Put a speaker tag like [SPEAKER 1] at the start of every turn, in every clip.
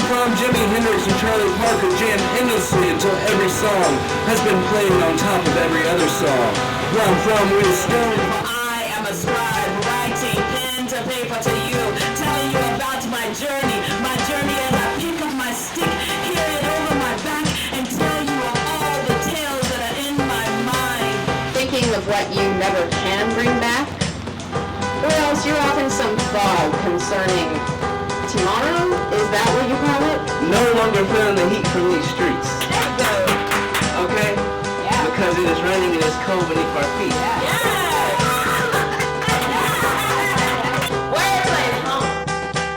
[SPEAKER 1] from Jimi Hendrix and Charlie Parker jammed endlessly until every song has been played on top of every other song. Where I'm from, we're still. I am a scribe writing pen to paper to you, telling you about my journey as I pick up my stick, hear it over my back, and tell you of all the tales that are in my mind.
[SPEAKER 2] Thinking of what you never can bring back? Or else you're off in some fog concerning tomorrow? Is that what you call it?
[SPEAKER 1] No longer feeling the heat from these streets. Okay?
[SPEAKER 2] Yeah.
[SPEAKER 1] Because it is raining and it's cold beneath our feet.
[SPEAKER 2] Yeah.
[SPEAKER 3] Wordplay is home.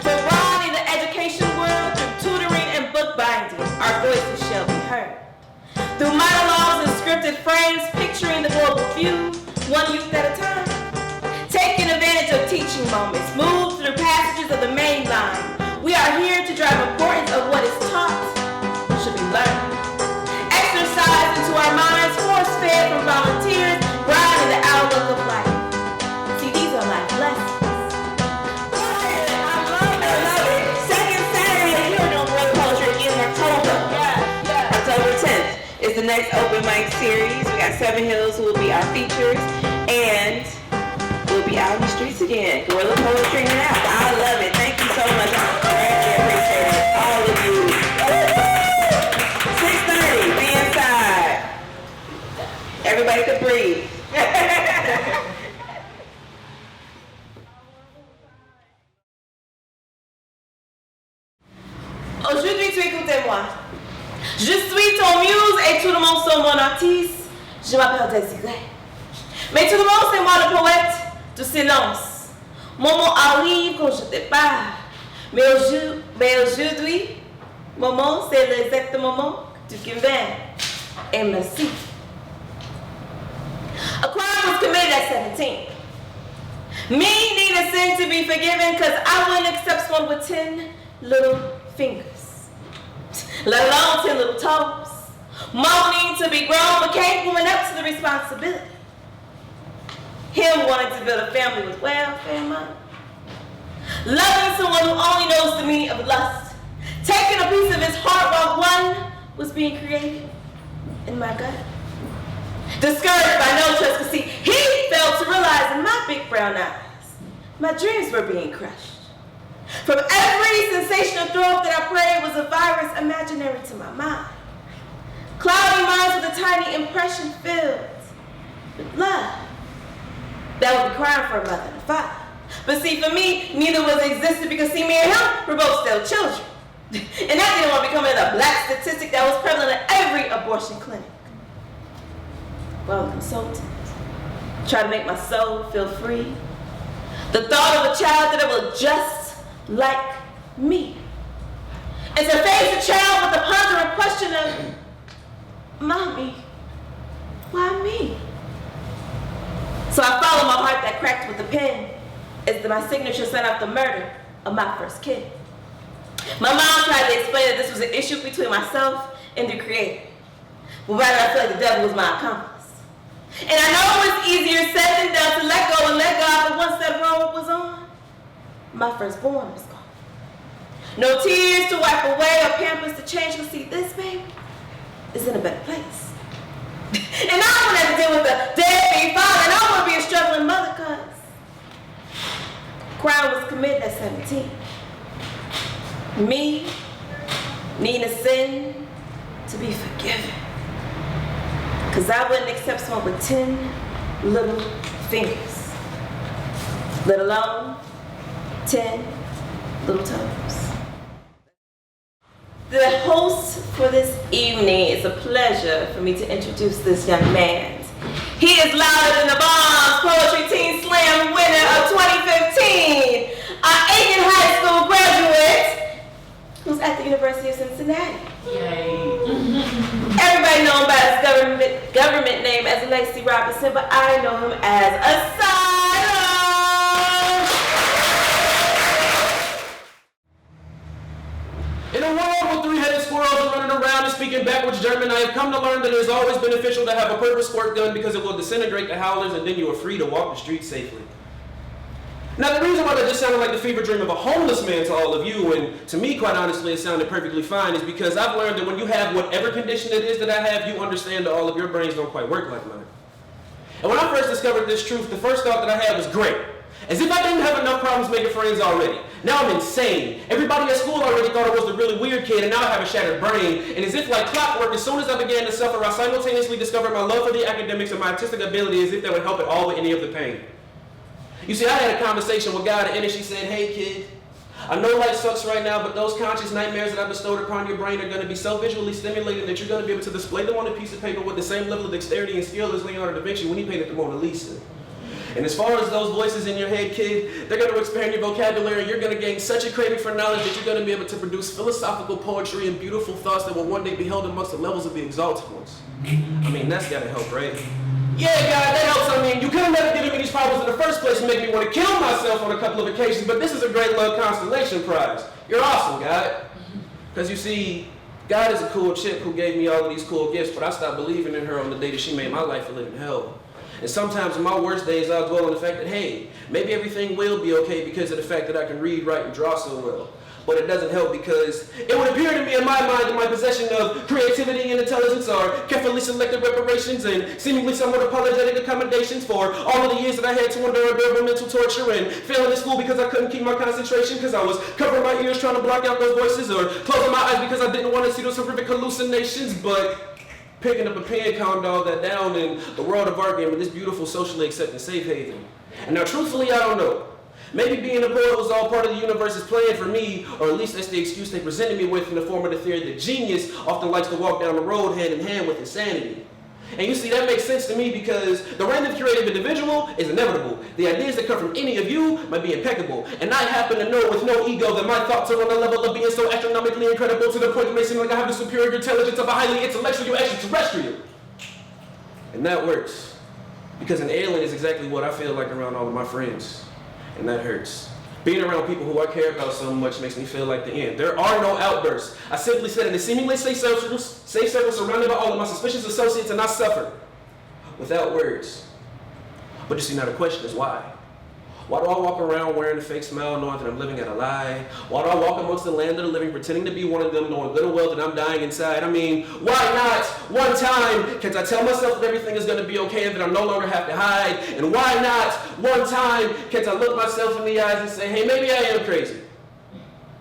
[SPEAKER 3] For broadening the education world through tutoring and bookbinding, our voices shall be heard. Through monologues and scripted frames picturing the global view, one youth at a time. Taking advantage of teaching moments, move through passages of the main line. We are here to drive importance of what is taught should be learned. Exercise into our minds, force-fed from volunteers, broadening the outlook of life. See, these are life lessons. I love it. Second Saturday here on Guerrilla Poetry in October. October 10th is the next open mic series. We got Seven Hills who will be our features, and we'll be out in the streets again. Guerrilla Poetry now. I love it. Thank you so much. I greatly appreciate it. All of you. 6:30, be inside. Everybody could breathe. Aujourd'hui, tu écoutes-moi. Je suis ton muse et tout le monde sont mon artiste. Je m'appelle Desirae. Mais tout le monde, c'est moi le poète du silence. Mon mot arrive quand je te parle. Mais aujourd'hui, mon mot, c'est l'exact moment que tu conviens. Et merci. A crime was committed at 17. Me need a sin to be forgiven because I wouldn't accept one with 10 little fingers. Let alone 10 little toes. Moaning to be grown but can't woman up to the responsibility. Him wanting to build a family with welfare money. Loving someone who only knows the meaning of lust. Taking a piece of his heart while one was being created in my gut. Discouraged by no trust, because see, he failed to realize in my big brown eyes, my dreams were being crushed. From every sensational throw-up that I prayed was a virus imaginary to my mind. Cloudy minds with a tiny impression filled with love. That would be crying for a mother and a father. But see, for me, neither was existed because see, me and him were both still children. And that didn't want to become a black statistic that was prevalent at every abortion clinic. Well, consultant, try to make my soul feel free. The thought of a child that was just like me. And to face a child with the pondering question of, Mommy, why me? So I followed my heart that cracked with the pen as my signature set off the murder of my first kid. My mom tried to explain that this was an issue between myself and the Creator. But rather, I feel like the devil was my accomplice. And I know it was easier said than done to let go and let God, but once that road was on, my firstborn was gone. No tears to wipe away or pampers to change, but see, this baby is in a better place. And I don't want to have to deal with a deadbeat father, and I don't want to be a struggling mother, cause crime was committed at 17. Me needing a sin to be forgiven. Cause I wouldn't accept someone with 10 little fingers, let alone 10 little toes. The host for this evening, it's a pleasure for me to introduce this young man. He is louder than the Bombs Poetry Teen Slam winner of 2015, an Aiken High School graduate who's at the University of Cincinnati.
[SPEAKER 4] Yay.
[SPEAKER 3] Everybody know him by his government name as Lacy Robinson, but I know him as Asylum.
[SPEAKER 4] In a world with three-headed squirrels running around and speaking backwards German, I have come to learn that it is always beneficial to have a purpose squirt gun because it will disintegrate the howlers and then you are free to walk the streets safely. Now, the reason why that just sounded like the fever dream of a homeless man to all of you, and to me, quite honestly, it sounded perfectly fine, is because I've learned that when you have whatever condition it is that I have, you understand that all of your brains don't quite work like mine. And when I first discovered this truth, the first thought that I had was great. As if I didn't have enough problems making friends already. Now I'm insane. Everybody at school already thought I was the really weird kid, and now I have a shattered brain. And as if like clockwork, as soon as I began to suffer, I simultaneously discovered my love for the academics and my artistic ability as if that would help at all with any of the pain. You see, I had a conversation with God, and she said, hey kid, I know life sucks right now, but those conscious nightmares that I bestowed upon your brain are going to be so visually stimulating that you're going to be able to display them on a piece of paper with the same level of dexterity and skill as Leonardo da Vinci when he painted the Mona Lisa. And as far as those voices in your head, kid, they're going to expand your vocabulary, and you're going to gain such a craving for knowledge that you're going to be able to produce philosophical poetry and beautiful thoughts that will one day be held amongst the levels of the exalted ones. I mean, that's got to help, right? Yeah, God, that helps. I mean, you could have never given me these problems in the first place and make me want to kill myself on a couple of occasions, but this is a great love constellation prize. You're awesome, God. Because you see, God is a cool chick who gave me all of these cool gifts, but I stopped believing in her on the day that she made my life a living hell. And sometimes in my worst days, I'll dwell on the fact that, hey, maybe everything will be okay because of the fact that I can read, write, and draw so well. But it doesn't help because it would appear to me in my mind that my possession of creativity and intelligence are carefully selected reparations and seemingly somewhat apologetic accommodations for all of the years that I had to endure unbearable mental torture and failing in school because I couldn't keep my concentration because I was covering my ears trying to block out those voices or closing my eyes because I didn't want to see those horrific hallucinations, but picking up a pen calmed all that down and the world of art gave me this beautiful socially accepted safe haven. And now truthfully, I don't know. Maybe being a poet was all part of the universe's plan for me, or at least that's the excuse they presented me with in the form of the theory that genius often likes to walk down the road hand in hand with insanity. And you see, that makes sense to me because the random creative individual is inevitable. The ideas that come from any of you might be impeccable. And I happen to know with no ego that my thoughts are on the level of being so astronomically incredible to the point that it may seem like I have the superior intelligence of a highly intellectual extraterrestrial. And that works. Because an alien is exactly what I feel like around all of my friends. And that hurts. Being around people who I care about so much makes me feel like the end. There are no outbursts. I simply sit in a seemingly safe circle surrounded by all of my suspicious associates, and I suffer without words. But you see, now the question is why? Why do I walk around wearing a fake smile knowing that I'm living at a lie? Why do I walk amongst the land of the living pretending to be one of them knowing good and well that I'm dying inside? I mean, why not one time can't I tell myself that everything is going to be okay and that I no longer have to hide? And why not one time can't I look myself in the eyes and say, hey, maybe I am crazy,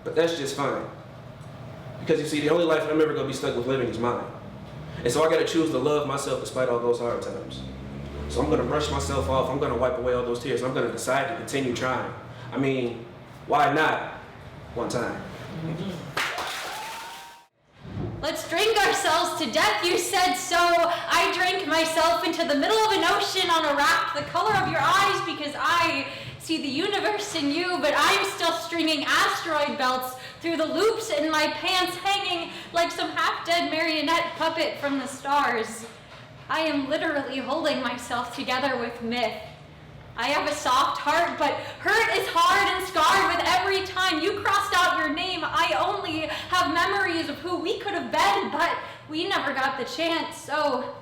[SPEAKER 4] but that's just fine. Because you see, the only life that I'm ever going to be stuck with living is mine. And so I got to choose to love myself despite all those hard times. So I'm going to brush myself off, I'm going to wipe away all those tears, I'm going to decide to continue trying. I mean, why not one time?
[SPEAKER 5] Let's drink ourselves to death, you said so. I drank myself into the middle of an ocean on a raft the color of your eyes because I see the universe in you, but I'm still stringing asteroid belts through the loops in my pants, hanging like some half-dead marionette puppet from the stars. I am literally holding myself together with myth. I have a soft heart, but hurt is hard and scarred with every time you crossed out your name. I only have memories of who we could have been, but we never got the chance, so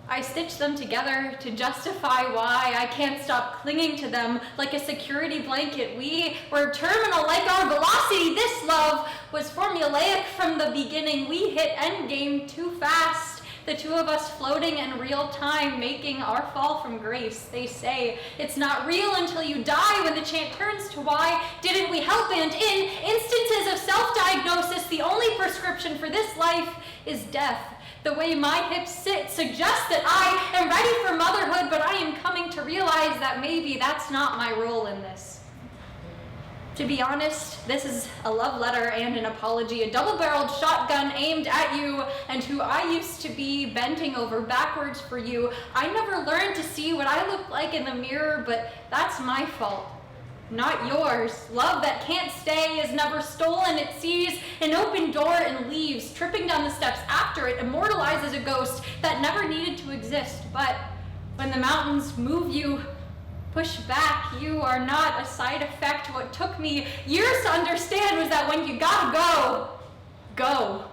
[SPEAKER 5] I stitched them together to justify why I can't stop clinging to them like a security blanket. We were terminal like our velocity. This love was formulaic from the beginning. We hit endgame too fast. The two of us floating in real time, making our fall from grace. They say it's not real until you die when the chant turns to why didn't we help? And in instances of self-diagnosis, the only prescription for this life is death. The way my hips sit suggests that I am ready for motherhood, but I am coming to realize that maybe that's not my role in this. To be honest, this is a love letter and an apology, a double-barreled shotgun aimed at you and who I used to be, bending over backwards for you. I never learned to see what I look like in the mirror, but that's my fault, not yours. Love that can't stay is never stolen. It sees an open door and leaves, tripping down the steps after it, immortalizes a ghost that never needed to exist. But when the mountains move you, push back, you are not a side effect. What took me years to understand was that when you gotta go, go.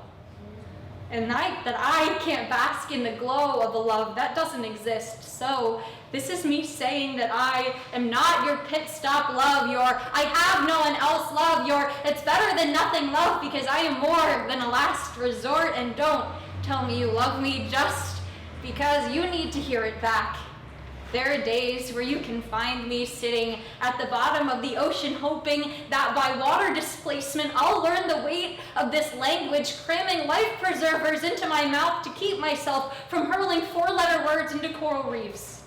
[SPEAKER 5] a night that I can't bask in the glow of a love that doesn't exist. So this is me saying that I am not your pit stop love, your I have no one else love, your it's better than nothing love, because I am more than a last resort. And don't tell me you love me just because you need to hear it back. There are days where you can find me sitting at the bottom of the ocean, hoping that by water displacement I'll learn the weight of this language, cramming life preservers into my mouth to keep myself from hurling four-letter words into coral reefs.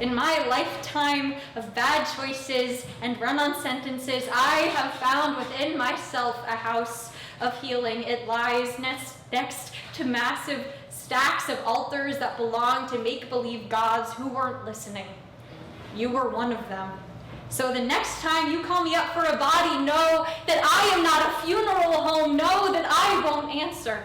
[SPEAKER 5] In my lifetime of bad choices and run-on sentences, I have found within myself a house of healing. It lies next to massive stacks of altars that belong to make-believe gods who weren't listening. You were one of them. So the next time you call me up for a body, know that I am not a funeral home. Know that I won't answer.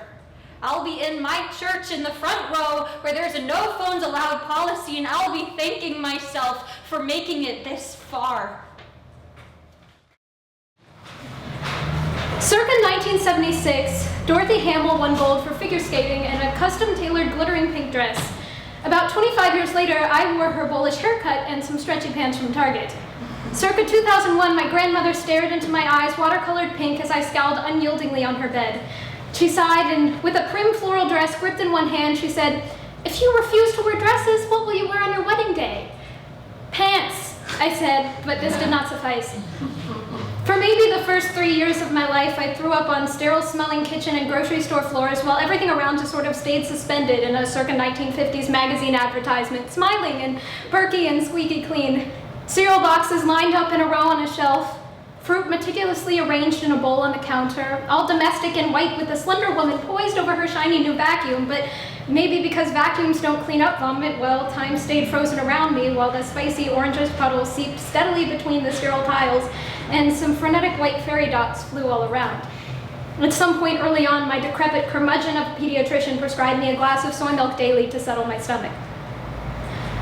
[SPEAKER 5] I'll be in my church in the front row where there's a no phones allowed policy, and I'll be thanking myself for making it this far.
[SPEAKER 6] Circa 1976, Dorothy Hamill won gold for figure skating in a custom-tailored glittering pink dress. About 25 years later, I wore her bullish haircut and some stretchy pants from Target. Circa 2001, my grandmother stared into my eyes, watercolored pink, as I scowled unyieldingly on her bed. She sighed, and with a prim floral dress gripped in one hand, she said, "If you refuse to wear dresses, what will you wear on your wedding day?" "Pants," I said, but this did not suffice. For maybe the first 3 years of my life, I threw up on sterile-smelling kitchen and grocery store floors while everything around just sort of stayed suspended in a circa 1950s magazine advertisement, smiling and perky and squeaky clean. Cereal boxes lined up in a row on a shelf, fruit meticulously arranged in a bowl on the counter, all domestic and white with a slender woman poised over her shiny new vacuum, but maybe because vacuums don't clean up vomit, well, time stayed frozen around me while the spicy orangish puddles seeped steadily between the sterile tiles, and some frenetic white fairy dots flew all around. At some point early on, my decrepit curmudgeon of a pediatrician prescribed me a glass of soy milk daily to settle my stomach.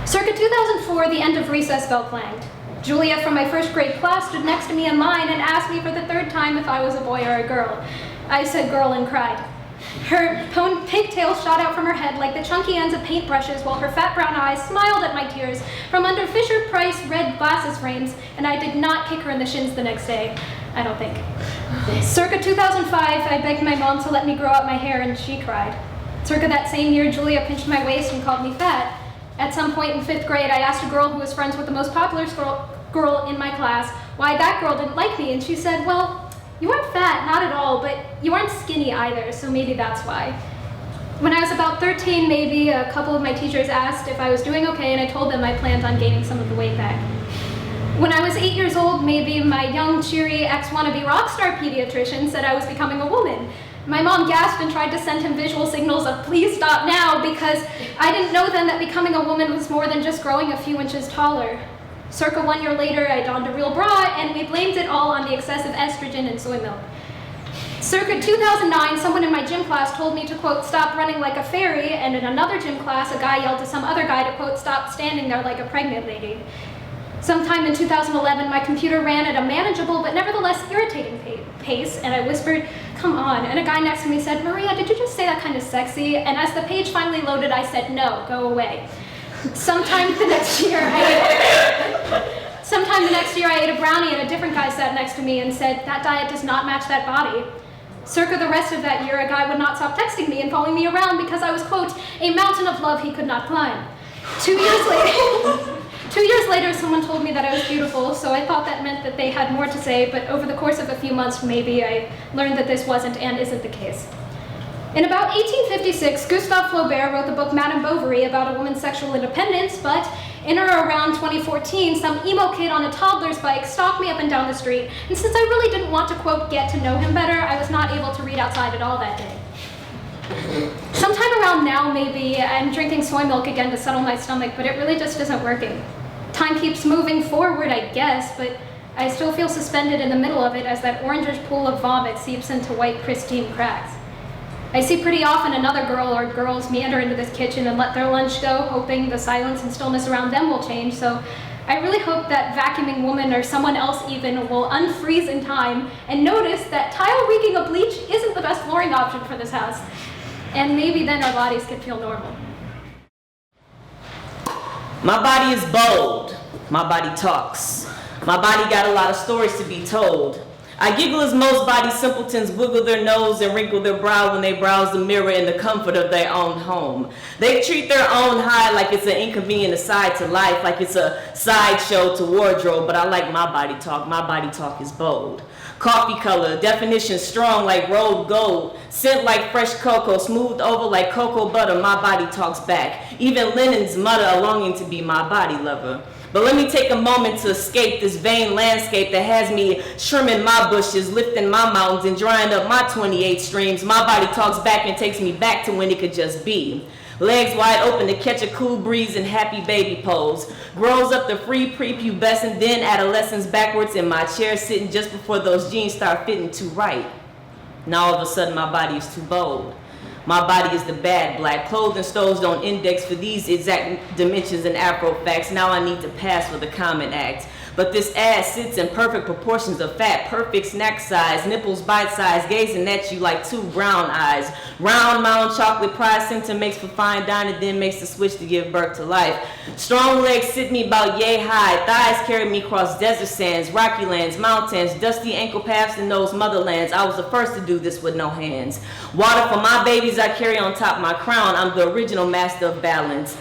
[SPEAKER 6] Circa 2004, the end of recess bell clanged. Julia from my first grade class stood next to me in line and asked me for the third time if I was a boy or a girl. I said girl and cried. Her pigtail shot out from her head like the chunky ends of paintbrushes, while her fat brown eyes smiled at my tears from under Fisher-Price red glasses frames, and I did not kick her in the shins the next day, I don't think. Circa 2005, I begged my mom to let me grow out my hair, and she cried. Circa that same year, Julia pinched my waist and called me fat. At some point in 5th grade, I asked a girl who was friends with the most popular girl in my class why that girl didn't like me, and she said, "Well, you weren't fat, not at all, but you weren't skinny either, so maybe that's why." When I was about 13, maybe, a couple of my teachers asked if I was doing okay, and I told them I planned on gaining some of the weight back. When I was 8 years old, maybe, my young, cheery, ex-wannabe rock star pediatrician said I was becoming a woman. My mom gasped and tried to send him visual signals of "please stop now," because I didn't know then that becoming a woman was more than just growing a few inches taller. Circa 1 year later, I donned a real bra, and we blamed it all on the excessive estrogen in soy milk. Circa 2009, someone in my gym class told me to, quote, "stop running like a fairy," and in another gym class, a guy yelled to some other guy to, quote, "stop standing there like a pregnant lady." Sometime in 2011, my computer ran at a manageable but nevertheless irritating pace, and I whispered, "Come on," and a guy next to me said, "Maria, did you just say that kind of sexy?" And as the page finally loaded, I said, "No, go away." Sometime the next year, I ate a brownie, and a different guy sat next to me and said, "That diet does not match that body." Circa the rest of that year, a guy would not stop texting me and following me around because I was, quote, "a mountain of love he could not climb." 2 years later, someone told me that I was beautiful, so I thought that meant that they had more to say, but over the course of a few months, maybe, I learned that this wasn't and isn't the case. In about 1856, Gustave Flaubert wrote the book Madame Bovary about a woman's sexual independence, but in or around 2014, some emo kid on a toddler's bike stalked me up and down the street, and since I really didn't want to, quote, "get to know him better," I was not able to read outside at all that day. Sometime around now, maybe, I'm drinking soy milk again to settle my stomach, but it really just isn't working. Time keeps moving forward, I guess, but I still feel suspended in the middle of it as that orangish pool of vomit seeps into white, pristine cracks. I see pretty often another girl or girls meander into this kitchen and let their lunch go, hoping the silence and stillness around them will change, so I really hope that vacuuming woman or someone else even will unfreeze in time and notice that tile reeking of bleach isn't the best flooring option for this house. and maybe then our bodies can feel normal.
[SPEAKER 3] My body is bold. My body talks. My body got a lot of stories to be told. I giggle as most body simpletons wiggle their nose and wrinkle their brow when they browse the mirror in the comfort of their own home. They treat their own hide like it's an inconvenient aside to life, like it's a sideshow to wardrobe, but I like my body talk. My body talk is bold. Coffee color, definition strong like rolled gold, scent like fresh cocoa, smoothed over like cocoa butter, my body talks back. Even linens mutter a longing to be my body lover. But let me take a moment to escape this vain landscape that has me trimming my bushes, lifting my mountains, and drying up my 28 streams. My body talks back and takes me back to when it could just be. Legs wide open to catch a cool breeze and happy baby pose. Grows up the free prepubescent, then adolescence backwards in my chair sitting just before those jeans start fitting too right. Now all of a sudden my body is too bold. My body is the bad black. Clothing stores don't index for these exact dimensions and Afro facts. Now I need to pass for the common act. But this ass sits in perfect proportions of fat, perfect snack size, nipples bite-sized, gazing at you like two brown eyes. Round mound chocolate pie center makes for fine dining, then makes the switch to give birth to life. Strong legs sit me about yay high, thighs carry me across desert sands, rocky lands, mountains, dusty ankle paths in those motherlands. I was the first to do this with no hands. Water for my babies I carry on top my crown. I'm the original master of balance.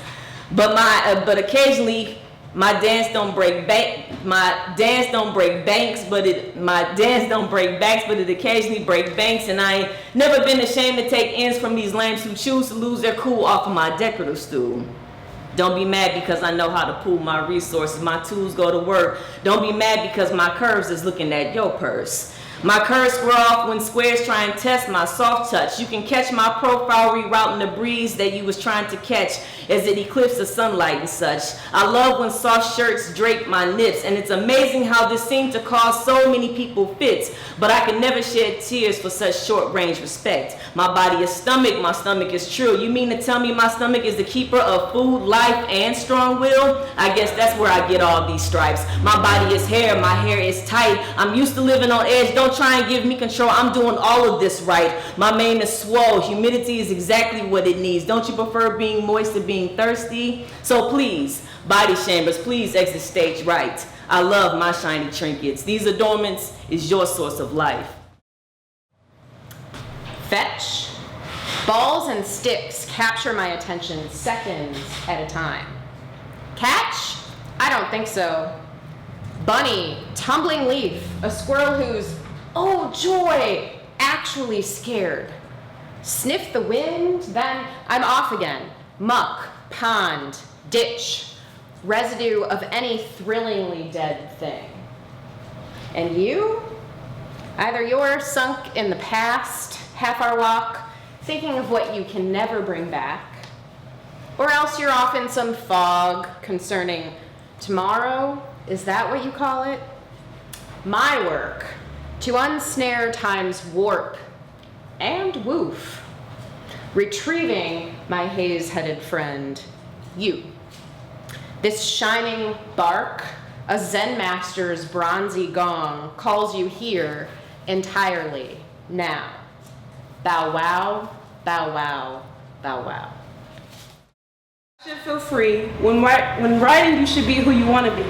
[SPEAKER 3] But occasionally my dance don't break backs, but it occasionally break banks, and I ain't never been ashamed to take ends from these lambs who choose to lose their cool off of my decorative stool. Don't be mad because I know how to pool my resources. My tools go to work. Don't be mad because my curves is looking at your purse. My curves square off when squares try and test my soft touch. You can catch my profile rerouting the breeze that you was trying to catch as it eclipsed the sunlight and such. I love when soft shirts drape my nips, and it's amazing how this seemed to cause so many people fits, but I can never shed tears for such short-range respect. My body is stomach, my stomach is true. You mean to tell me my stomach is the keeper of food, life, and strong will? I guess that's where I get all these stripes. My body is hair, my hair is tight. I'm used to living on edge. Don't try and give me control. I'm doing all of this right. My mane is swole. Humidity is exactly what it needs. Don't you prefer being moist to being thirsty? So please, body shamers, please exit stage right. I love my shiny trinkets. These adornments is your source of life.
[SPEAKER 2] Fetch. Balls and sticks capture my attention seconds at a time. Catch? I don't think so. Bunny, tumbling leaf, a squirrel who's, oh joy, actually scared. Sniff the wind, then I'm off again. Muck, pond, ditch, residue of any thrillingly dead thing. And you? Either you're sunk in the past, half our walk, thinking of what you can never bring back, or else you're off in some fog concerning tomorrow. Is that what you call it? My work, to unsnare time's warp and woof, retrieving my haze-headed friend, you. This shining bark, a Zen master's bronzy gong, calls you here entirely now. Bow wow, bow wow, bow wow.
[SPEAKER 3] You should feel free. When writing, you should be who you want to be.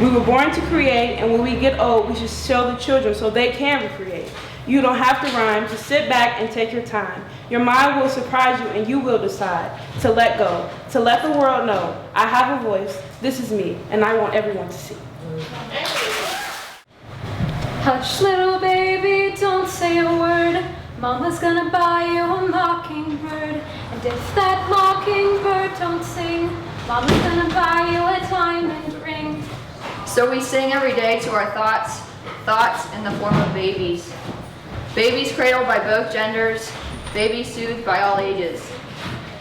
[SPEAKER 3] We were born to create, and when we get old, we should show the children so they can recreate. You don't have to rhyme, just sit back and take your time. Your mind will surprise you, and you will decide to let go, to let the world know, I have a voice, this is me, and I want everyone to see.
[SPEAKER 6] Hush, little baby, don't say a word. Mama's gonna buy you a mockingbird. And if that mockingbird don't sing, Mama's gonna buy you a diamond ring.
[SPEAKER 7] So we sing every day to our thoughts in the form of babies. Babies cradled by both genders, babies soothed by all ages.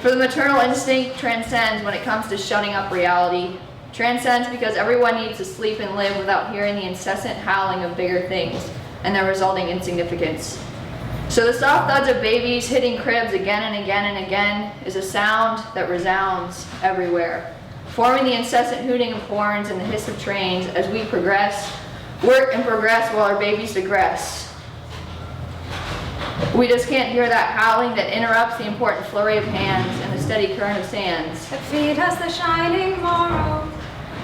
[SPEAKER 7] For the maternal instinct transcends when it comes to shutting up reality. Transcends because everyone needs to sleep and live without hearing the incessant howling of bigger things and their resulting insignificance. So the soft thuds of babies hitting cribs again and again and again is a sound that resounds everywhere, forming the incessant hooting of horns and the hiss of trains as we progress, work and progress while our babies digress. We just can't hear that howling that interrupts the important flurry of hands and the steady current of sands.
[SPEAKER 6] That feed us the shining morrow.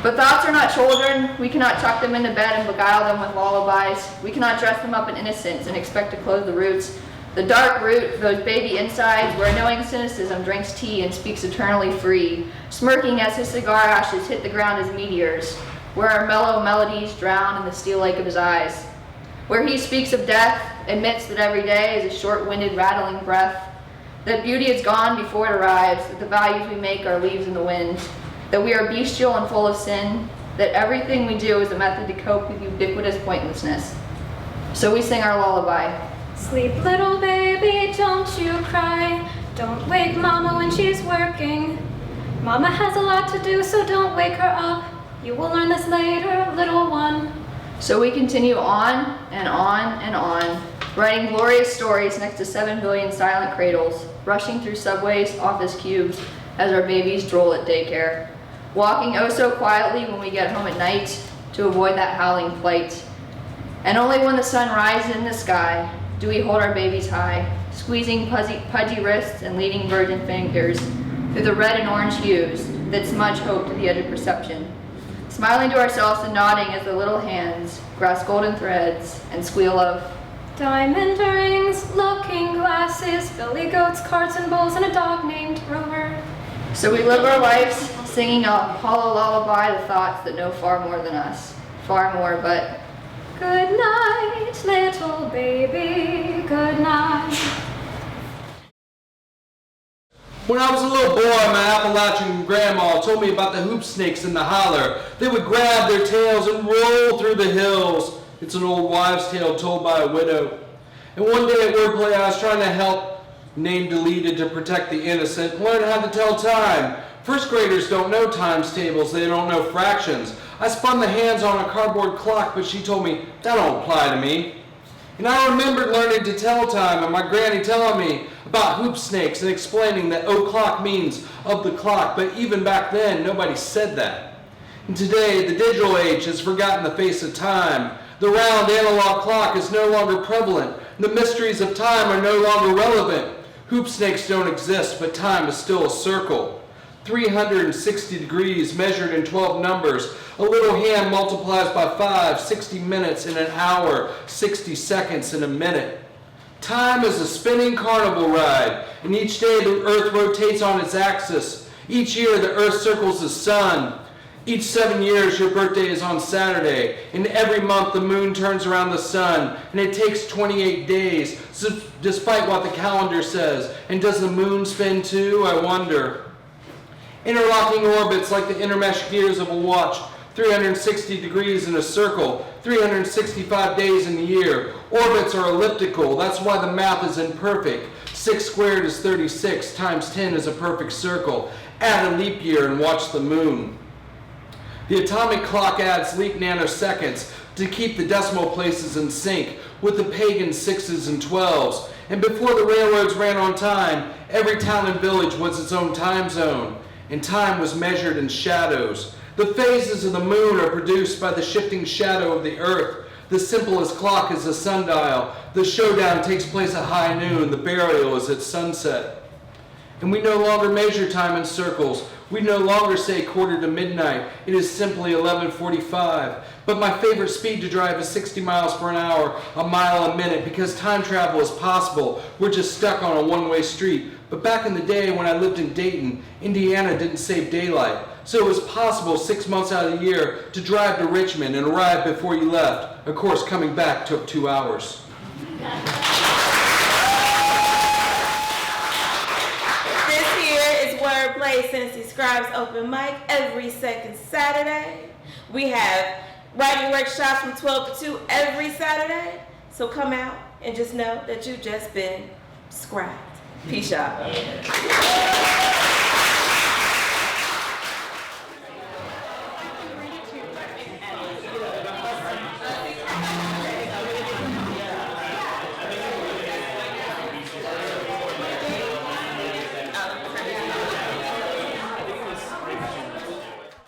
[SPEAKER 7] But thoughts are not children. We cannot tuck them into bed and beguile them with lullabies. We cannot dress them up in innocence and expect to close the roots. The dark root, those baby insides, where knowing cynicism drinks tea and speaks eternally free, smirking as his cigar ashes hit the ground as meteors, where our mellow melodies drown in the steel lake of his eyes, where he speaks of death, admits that every day is a short-winded rattling breath, that beauty is gone before it arrives, that the values we make are leaves in the wind, that we are bestial and full of sin, that everything we do is a method to cope with ubiquitous pointlessness. So we sing our lullaby.
[SPEAKER 6] Sleep, little baby, don't you cry. Don't wake Mama when she's working. Mama has a lot to do, so don't wake her up. You will learn this later, little one.
[SPEAKER 7] So we continue on and on and on, writing glorious stories next to 7 billion silent cradles, rushing through subways, office cubes, as our babies droll at daycare, walking oh so quietly when we get home at night to avoid that howling flight. And only when the sun rises in the sky do we hold our babies high, squeezing pudgy wrists and leading virgin fingers through the red and orange hues that smudge hope to the edge of perception, smiling to ourselves and nodding as the little hands grasp golden threads and squeal of
[SPEAKER 6] diamond rings, looking glasses, billy goats, carts and bowls, and a dog named Rover.
[SPEAKER 7] So we live our lives singing a hollow lullaby to thoughts that know far more than us, far more, but
[SPEAKER 6] good night, little baby, good night.
[SPEAKER 8] When I was a little boy, my Appalachian grandma told me about the hoop snakes in the holler. They would grab their tails and roll through the hills. It's an old wives' tale told by a widow. And one day at WordPlay, I was trying to help, name deleted to protect the innocent, learn how to tell time. First graders don't know times tables, they don't know fractions. I spun the hands on a cardboard clock, but she told me, that don't apply to me. And I remembered learning to tell time and my granny telling me about hoop snakes and explaining that o'clock means of the clock, but even back then, nobody said that. And today, the digital age has forgotten the face of time. The round analog clock is no longer prevalent. The mysteries of time are no longer relevant. Hoop snakes don't exist, but time is still a circle. 360 degrees measured in 12 numbers. A little hand multiplies by 5, 60 minutes in an hour, 60 seconds in a minute. Time is a spinning carnival ride, and each day the earth rotates on its axis. Each year the earth circles the sun. Each 7 years your birthday is on Saturday, and every month the moon turns around the sun, and it takes 28 days, despite what the calendar says. And does the moon spin too, I wonder? Interlocking orbits like the intermesh gears of a watch, 360 degrees in a circle, 365 days in the year. Orbits are elliptical, that's why the math is imperfect. 6 squared is 36, times 10 is a perfect circle. Add a leap year and watch the moon. The atomic clock adds leap nanoseconds to keep the decimal places in sync with the pagan 6s and 12s. And before the railroads ran on time, every town and village was its own time zone, and time was measured in shadows. The phases of the moon are produced by the shifting shadow of the earth. The simplest clock is a sundial. The showdown takes place at high noon. The burial is at sunset. And we no longer measure time in circles. We no longer say quarter to midnight. It is simply 11:45. But my favorite speed to drive is 60 miles per hour, a mile a minute, because time travel is possible. We're just stuck on a one-way street. But back in the day when I lived in Dayton, Indiana didn't save daylight. So it was possible 6 months out of the year to drive to Richmond and arrive before you left. Of course, coming back took 2 hours.
[SPEAKER 3] This here is WordPlay Cincy Scribes Open Mic every second Saturday. We have writing workshops from 12 to 2 every Saturday. So come out and just know that you've just been scribed. Peace out.